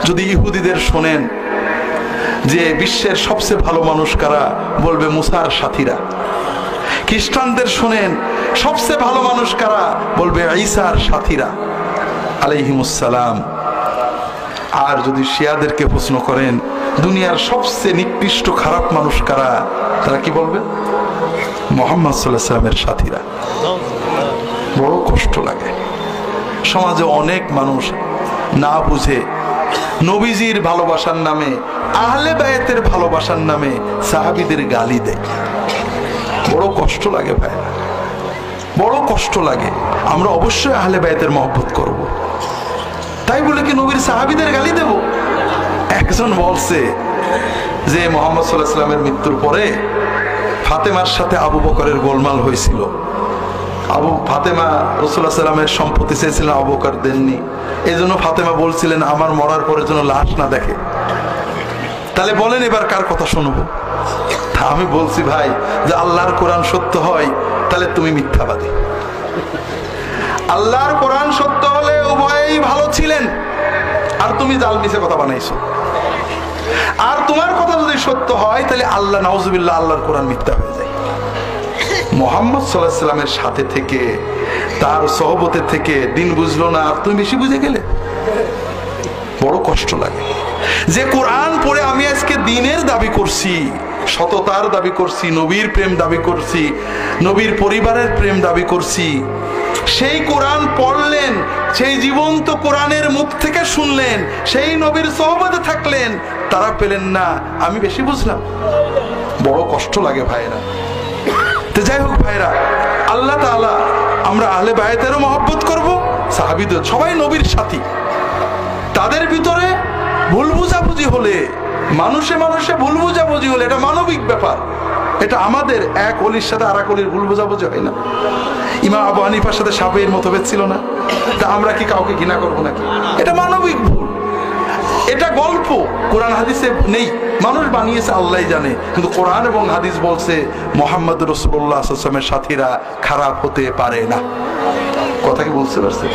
যদি ইহুদিদের শোনেন যে বিশ্বের সবচেয়ে ভালো মানুষ কারা, বলবে মুসার সাথীরা। খ্রিস্টানদের শোনেন সবচেয়ে ভালো মানুষ কারা, বলবে ঈসার সাথীরা আলাইহিমুসসালাম। আর যদি শিয়াদেরকে প্রশ্ন করেন দুনিয়ার সবচেয়ে নিকৃষ্ট খারাপ মানুষ কারা, তারা কি বলবে? মুহাম্মদ সাল্লাল্লাহু আলাইহি ওয়াসাল্লামের সাথীরা। বড় কষ্ট লাগে। সমাজে অনেক মানুষ না বুঝে নবীজির ভালোবাসার নামে, আহলে বায়াতের ভালোবাসার নামে সাহাবীদের গালি দেয়। বড় কষ্ট লাগে ভাই, বড় কষ্ট লাগে। আমরা অবশ্যই আহলে বায়াতের মহব্বত করব, তাই বলে কি নবীর সাহাবীদের গালি দেব? একজন বলছে যে মুহাম্মদ সাল্লাল্লাহু আলাইহি ওয়াসাল্লামের মৃত্যুর পরে ফাতেমার সাথে আবু বকরের গোলমাল হয়েছিল। ফাতেমা রাসূলুল্লাহ সাল্লাল্লাহু আলাইহি ওয়াসাল্লামের সম্পত্তি চেয়েছিলেন, আবু বকর দেননি। এই জন্য ফাতেমা বলছিলেন আমার মরার পরে যেন লাশ না দেখে। তাহলে বলেন এবার কার কথা শুনবো? আমি বলছি ভাই, যে আল্লাহর কোরআন সত্য হয় তাহলে তুমি মিথ্যাবাদী। আল্লাহর কোরআন সত্য হলে উভয়েই ভালো ছিলেন, আর তুমি জাল মিছে কথা বানাইছো। আর তোমার কথা যদি সত্য হয় তাহলে আল্লাহ নাউজুবিল্লাহ, আল্লাহর কোরআন মিথ্যা হয়ে যায়। মুহাম্মদ সাল্লাল্লাহু আলাইহি ওয়াসাল্লামের সাথে থেকে, তার সহবতে থেকে দিন বুঝলো না, আর তুমি বেশি বুঝে গেলে। বড় কষ্ট লাগে যে কোরআন পড়ে আমি আজকে দিনের দাবি করছি, সততার দাবি করছি, নবীর প্রেম দাবি করছি, নবীর পরিবারের প্রেম দাবি করছি। সেই কোরআন পড়লেন, সেই জীবন্ত কোরআনের মুখ থেকে শুনলেন, সেই নবীর সহবতে থাকলেন, তারা পেলেন না, আমি বেশি বুঝলাম। বড় কষ্ট লাগে ভাইরা। তো যাই হোক ভাইরা, আল্লাহ তাআলা আমরা আহলে বায়াতেরও মহব্বত করব, সাহাবীদের, সবাই নবীর সাথী। তাদের ভিতরে ভুল বুঝাবুঝি হলে, মানুষে মানুষে ভুল বুঝাবুঝি হলে, এটা মানবিক ব্যাপার। এটা আমাদের এক অলির সাথে আর এক অলির ভুল বুঝাবুঝি হয় না। ইমাম আবু হানিফার সাথে শাফিঈর মতভেদ ছিল না, তা আমরা কি কাউকে ঘৃণা করবো নাকি? এটা মানবিক ভুল, এটা গল্প, কোরআন হাদিসে নেই, মানুষ বানিয়েছে, আল্লাহ জানে। কিন্তু কোরআন এবং হাদিস বলছে মুহাম্মদ রাসূলুল্লাহ সাল্লাল্লাহু আলাইহি ওয়াসাল্লামের সাথীরা খারাপ হতে পারে না। কথা কি বলতে পারছে?